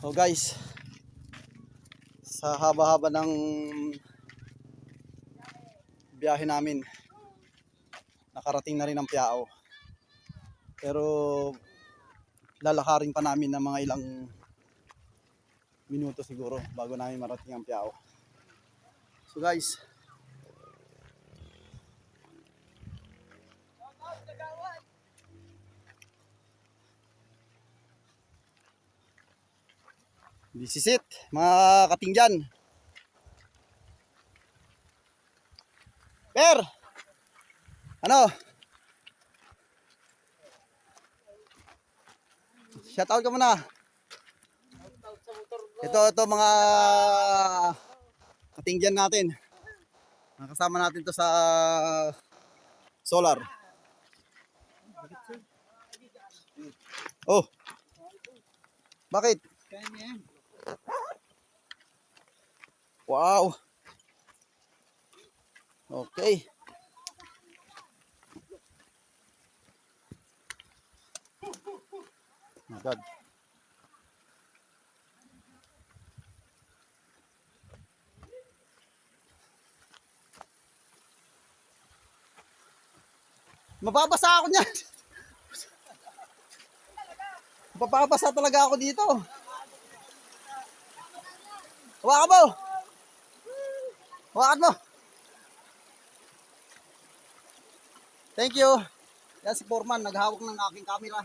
So guys, sa haba-haba ng biyahe namin, nakarating na rin ang Piao. Pero lalakarin pa namin ng mga ilang minuto siguro bago namin marating ang Piao. So guys, this is it, mga katinggan. Per! Ano? Shoutout ka muna. Ito mga katinggan natin. Nakasama natin to sa solar. Oh. Bakit? Wow. Okay. Oh my God. Mababasa ako niyan. Mababasa talaga ako dito. Hawakan mo. Hawakan mo. Thank you. Yan si Foreman, naghawak ng aking camera.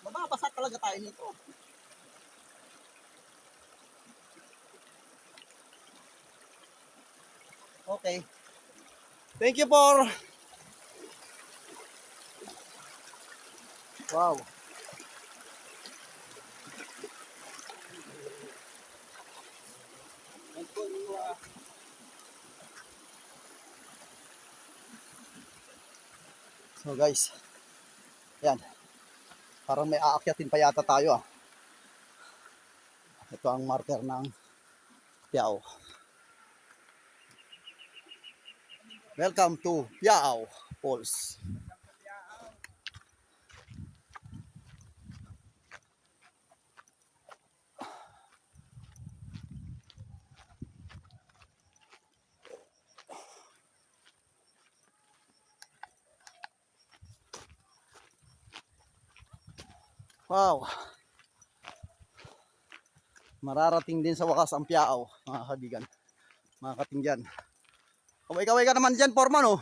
Mababasa talaga tayo nito. Okay. Thank you for... Wow. So guys, yan. Parang may aakyatin pa yata tayo ah. Ito ang marker ng Piao. Welcome to Piao Falls. Wow. Mararating din sa wakas ang Piao, mga kaibigan, mga katinggan. Kaway-kaway ka naman dyan, Foreman, oh.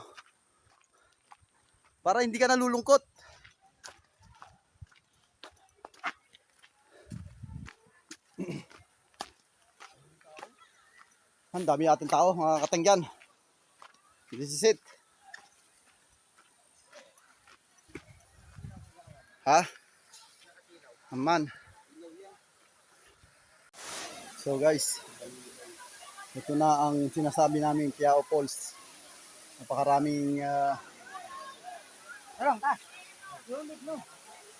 Para hindi ka nalulungkot. Ang dami natin tao, mga katinggan. This is it. Ha? Aman. So guys, ito na ang sinasabi namin Piao Falls. Napakaraming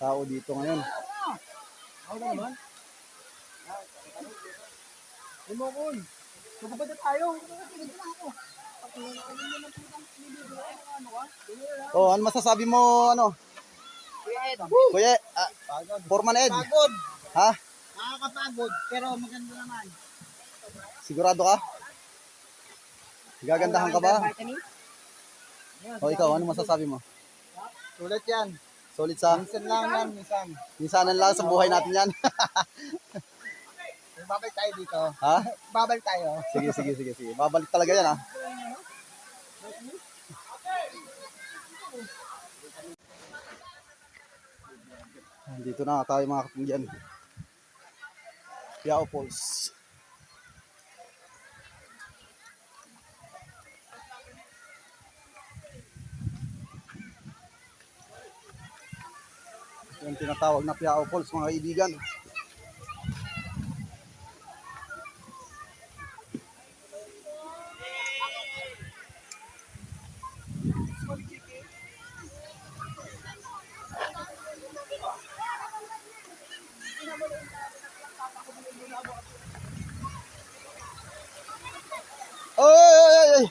tao dito ngayon. Oh, ano masasabi mo, ano? Kuya, Foreman Ed. Pagod. Ha? Nakakapagod, pero maganda naman. Sigurado ka? Gagandahan ka ba? O ikaw, ano masasabi mo? Sulit yan. Solid sa? Minsan lang yan, minsan. Minsanan lang sa buhay natin yan. Babalik tayo dito. Ha? Babalik tayo. Sige. Babalik talaga yan, ha? Dito na tayo, mga katinggan. Piao Falls. Yung tinatawag na Piao Falls, mga kaibigan. Oy!